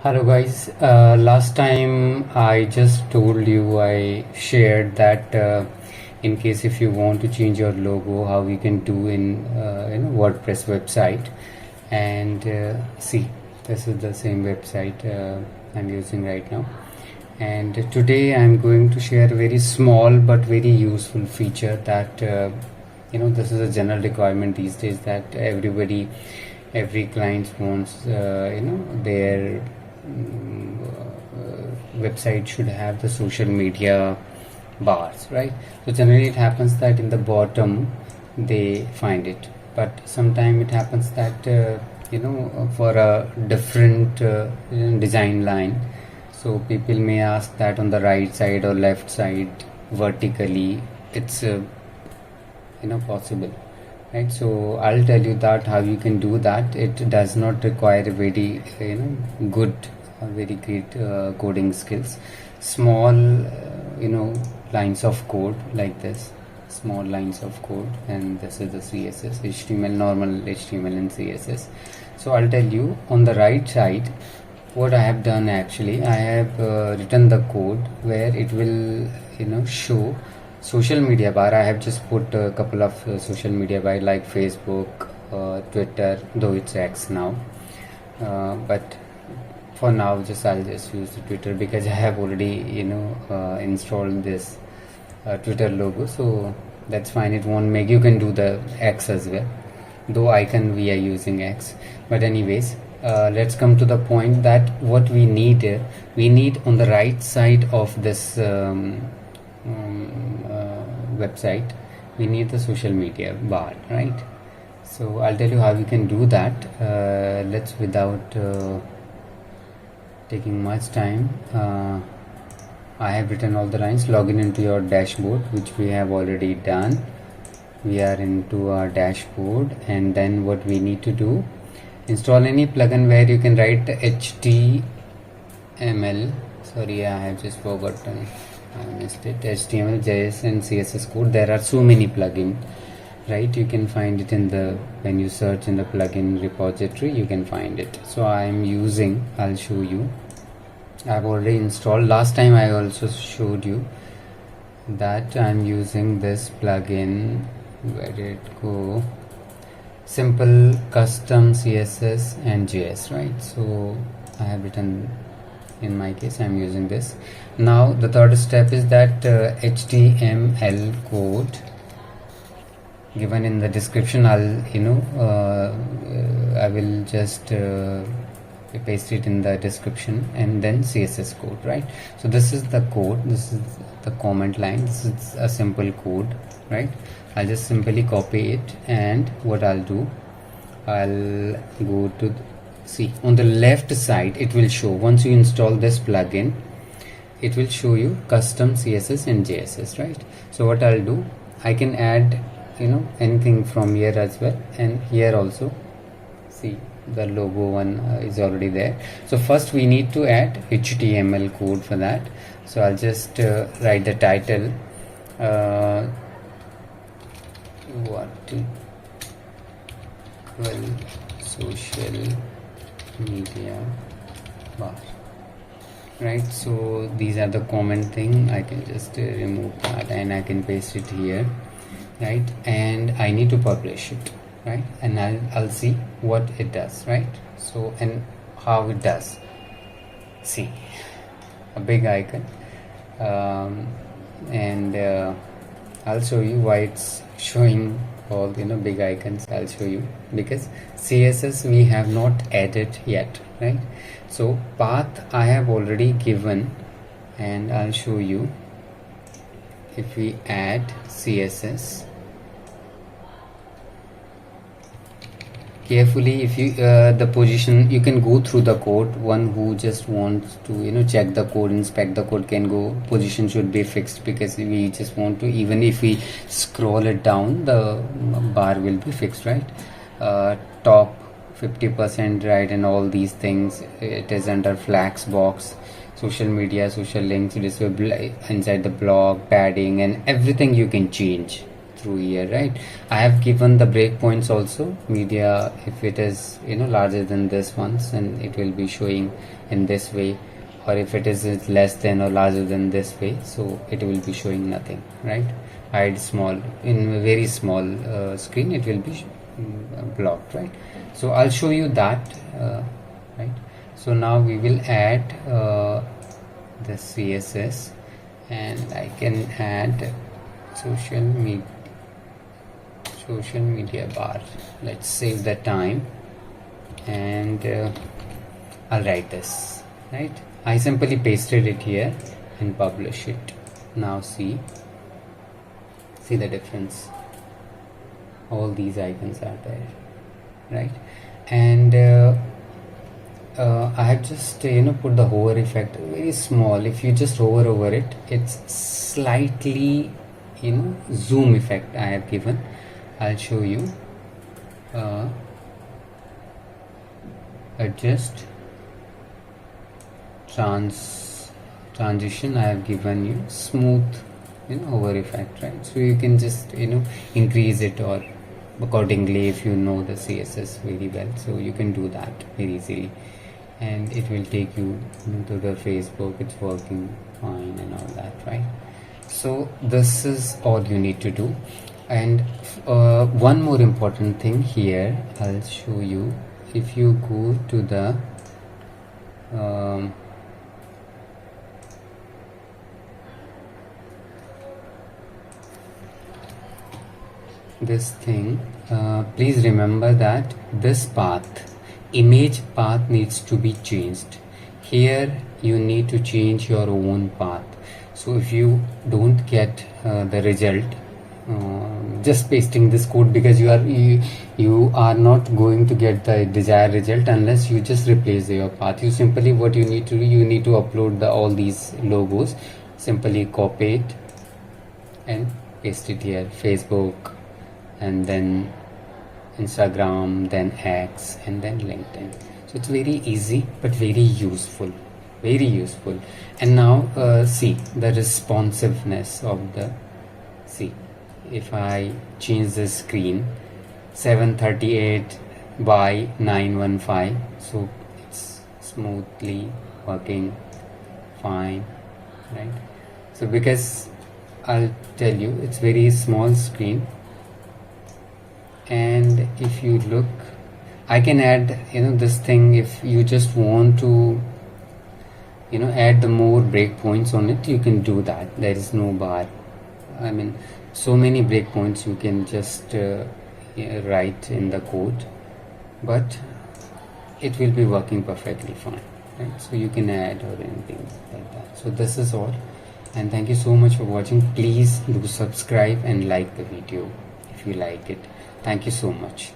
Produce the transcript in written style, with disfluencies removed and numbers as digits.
Hello guys, last time I just told you, I shared that in case if you want to change your logo, how you can do in WordPress website. And see, this is the same website I'm using right now. And today I'm going to share a very small but very useful feature that this is a general requirement these days, that every client wants their website should have the social media bars, right? So generally it happens that in the bottom they find it, but sometimes it happens that for a different design line, so people may ask that on the right side or left side vertically it's possible, right? So I'll tell you that how you can do that. It does not require a very good very great coding skills. Small lines of code like this, small lines of code, and this is the CSS, HTML, normal HTML and CSS. So I'll tell you on the right side what I have done. Actually I have written the code where it will show social media bar. I have just put a couple of social media bar like Facebook, Twitter, though it's X now, but for now I'll just use the Twitter because I have already installed this Twitter logo, so that's fine. It won't make, you can do the X as well, though icon we are using X. But anyways, let's come to the point that what we need on the right side of this website, we need the social media bar, right? So I'll tell you how we can do that. Let's, without taking much time, I have written all the lines. Login into your dashboard, which we have already done. We are into our dashboard, and then what we need to do, install any plugin where you can write HTML. Sorry, I have just forgotten, I missed it. HTML, JS and CSS code. There are so many plugins, right? You can find it in the, when you search in the plugin repository, you can find it. So I'm using, I'll show you, I've already installed. Last time I also showed you that I'm using this plugin. Where did it go? Simple custom CSS and JS, right? So I have written, in my case I'm using this. Now the third step is that HTML code given in the description. I'll I will just paste it in the description, and then CSS code, right? So this is the code, this is the comment line, this is a simple code, right? I'll just simply copy it, and what I'll do, I'll go to see on the left side, it will show, once you install this plugin, it will show you custom CSS and JSS, right? So what I'll do, I can add anything from here as well, and here also. See, the logo one is already there. So first we need to add HTML code for that. So I'll just write the title, what social media bar, right? So these are the comment thing. I can just remove that, and I can paste it here, right? And I need to publish it, right? And I'll see what it does, right? So, and how it does. See, a big icon, and I'll show you why it's showing all big icons. I'll show you, because CSS we have not added yet, right? So path I have already given, and I'll show you. If we add CSS carefully, if you the position, you can go through the code. One who just wants to check the code, inspect the code, can go. Position should be fixed, because we just want to, even if we scroll it down, the bar will be fixed, right? Top 50%, right? And all these things, it is under flags box. Social media, social links, disable inside the blog, padding, and everything you can change through here, right? I have given the breakpoints also. Media, if it is larger than this ones, and it will be showing in this way, or if it is less than or larger than this way, so it will be showing nothing, right? Hide small, in a very small screen it will be blocked, right? So I'll show you that, right? So now we will add the CSS, and I can add social media bar. Let's save the time, and I'll write this, right? I simply pasted it here and publish it. Now see the difference. All these icons are there, right? And I have just put the hover effect very small. If you just hover over it, it's slightly zoom effect I have given. I'll show you. Adjust transition, I have given you smooth hover effect, right? So you can just increase it or accordingly if you know the CSS very well, so you can do that very easily, and it will take you to the Facebook. It's working fine and all that, right? So this is all you need to do. And one more important thing here I'll show you. If you go to the this thing, please remember that this path, image path, needs to be changed. Here you need to change your own path. So if you don't get the result just pasting this code, because you are not going to get the desired result unless you just replace your path. You simply, what you need to do, you need to upload all these logos, simply copy it and paste it here. Facebook, and then Instagram, then X, and then LinkedIn. So it's very easy but very useful, And now see the responsiveness of the, see, if I change the screen 738 by 915, so it's smoothly working fine, right? So because I'll tell you, it's very small screen, and if you look, I can add this thing. If you just want to add the more breakpoints on it, you can do that. There is no bar, I mean so many breakpoints you can just write in the code, but it will be working perfectly fine, right? So you can add or anything like that. So this is all, and thank you so much for watching. Please do subscribe and like the video if you like it. Thank you so much.